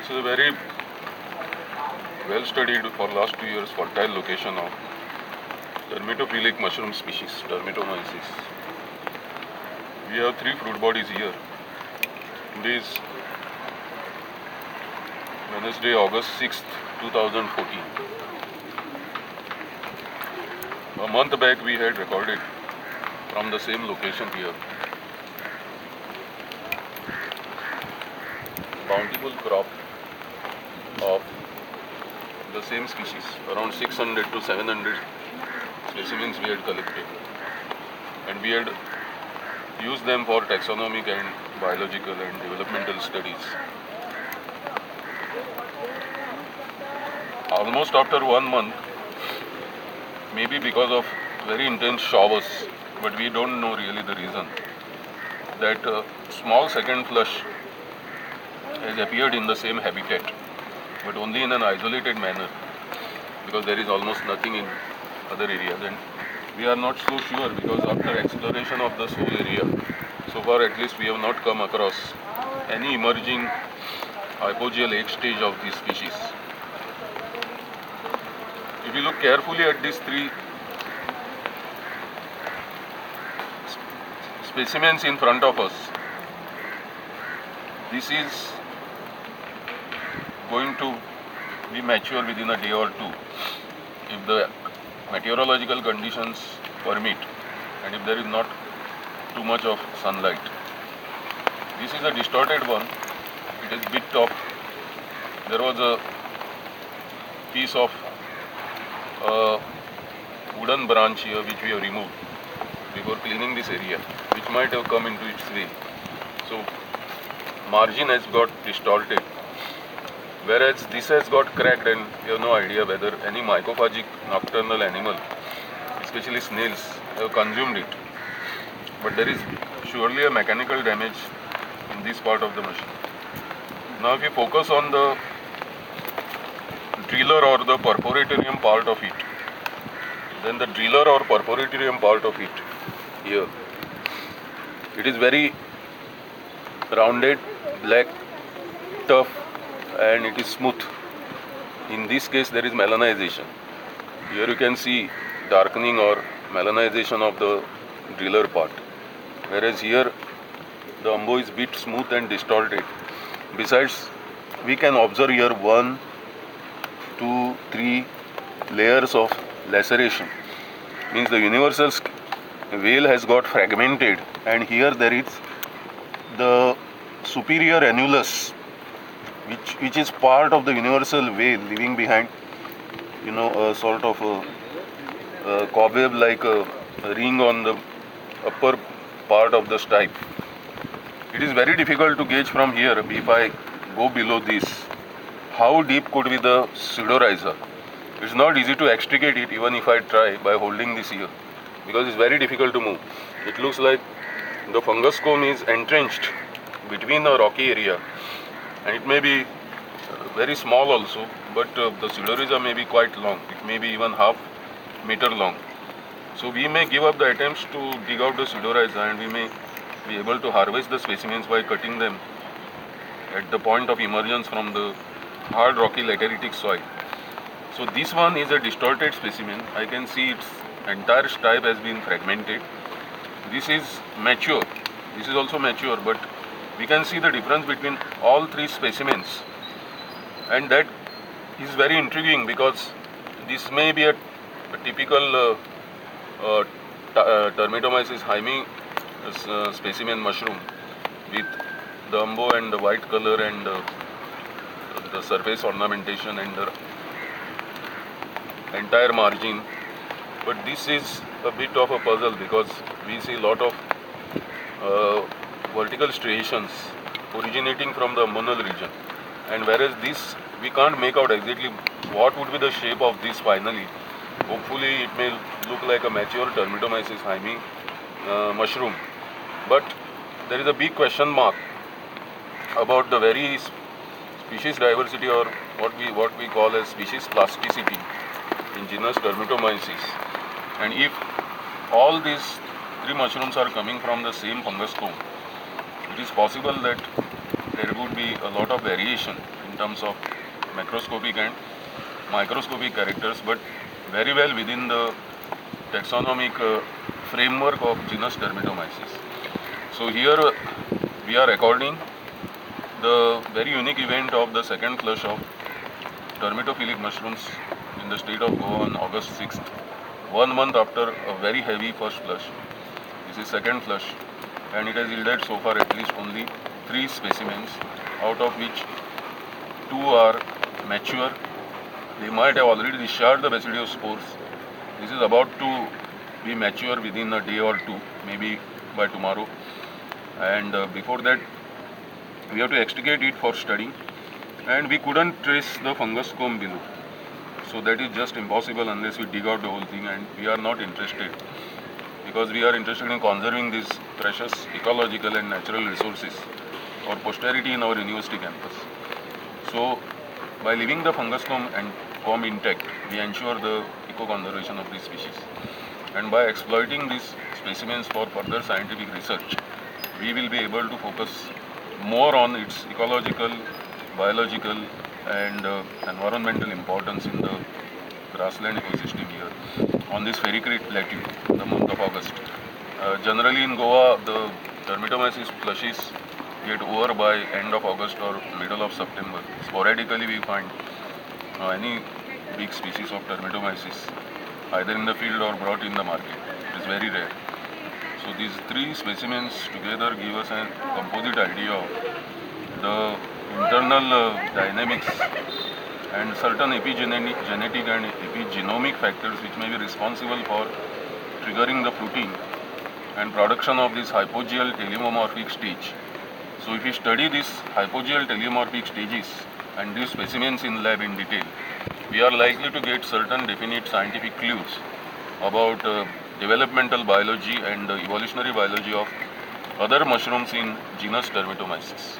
This is a very well studied for last 2 years fertile location of termitophilic mushroom species, Termitomyces. We have 3 fruit bodies here. Today is Wednesday, August 6th, 2014. A month back we had recorded from the same location here. Bountiful crop of the same species, around 600 to 700 specimens we had collected, and we had used them for taxonomic and biological and developmental studies. Almost after 1 month, maybe because of very intense showers, but we don't know really the reason, that small second flush has appeared in the same habitat, but only in an isolated manner, because there is almost nothing in other areas, and we are not so sure, because after exploration of this whole area, so far at least we have not come across any emerging hypogeal egg stage of this species. If you look carefully at these 3 specimens in front of us, this is going to be mature within a day or 2 if the meteorological conditions permit and if there is not too much of sunlight. This is a distorted one. It is bit of, there was a piece of wooden branch here which we have removed before cleaning this area, which might have come into its way. So margin has got distorted, whereas this has got cracked, and you have no idea whether any mycophagic nocturnal animal, especially snails, have consumed it. But there is surely a mechanical damage in this part of the machine. Now if you focus on the driller or the perforatorium part of it, then the driller or perforatorium part of it here, it is very rounded, black, tough, and it is smooth. In this case there is melanization. Here you can see darkening or melanization of the driller part, whereas here the umbo is bit smooth and distorted. Besides, we can observe here 1, 2, 3 layers of laceration. Means the universal veil has got fragmented, and here there is the superior annulus, which is part of the universal veil, leaving behind, a sort of a cobweb like a ring on the upper part of the stipe. It is very difficult to gauge from here, if I go below this, how deep could be the pseudorhiza. It's not easy to extricate it even if I try by holding this here, because it's very difficult to move. It looks like the fungus comb is entrenched between a rocky area, and it may be very small also, but the pseudorhiza may be quite long. It may be even half meter long. So we may give up the attempts to dig out the pseudorhiza, and we may be able to harvest the specimens by cutting them at the point of emergence from the hard rocky lateritic soil. So this one is a distorted specimen. I can see its entire stipe has been fragmented. This is mature. This is also mature, but we can see the difference between all 3 specimens, and that is very intriguing, because this may be a typical Termitomyces hymi specimen mushroom with the umbo and the white color and the surface ornamentation and the entire margin. But this is a bit of a puzzle, because we see a lot of vertical striations originating from the ummonal region, and whereas this we can't make out exactly what would be the shape of this finally. Hopefully it may look like a mature Termitomyces hymi mushroom, but there is a big question mark about the very species diversity, or what we call as species plasticity in genus Termitomyces. And if all these 3 mushrooms are coming from the same fungus comb, it is possible that there would be a lot of variation in in terms of macroscopic and microscopic characters, but very well within the taxonomic framework of genus Dermatomyces. So here we are recording the very unique event of the second flush of termitophilic mushrooms in the state of Goa on August 6th, 1 month after a very heavy first flush. This is second flush, and it has yielded so far at least only 3 specimens, out of which 2 are mature. They might have already discharged the basidiospores. This is about to be mature within a day or two, maybe by tomorrow. And before that, we have to extricate it for studying. And we couldn't trace the fungus comb below. So that is just impossible unless we dig out the whole thing, and we are not interested, because we are interested in conserving these precious ecological and natural resources for posterity in our university campus. So by leaving the fungus comb intact, we ensure the eco-conservation of this species. And by exploiting these specimens for further scientific research, we will be able to focus more on its ecological, biological and environmental importance in the grassland ecosystem here on this ferricrete plateau in the month of August. Generally in Goa, the Dermatomyces flushes get over by end of August or middle of September. Sporadically we find any big species of Dermatomyces either in the field or brought in the market. It is very rare. So these 3 specimens together give us a composite idea of the internal dynamics and certain epigenetic and epigenomic factors which may be responsible for triggering the fruiting and production of this hypogeal teleomorphic stage. So if we study these hypogeal teleomorphic stages and these specimens in lab in detail, we are likely to get certain definite scientific clues about developmental biology and evolutionary biology of other mushrooms in genus Dermatomyces.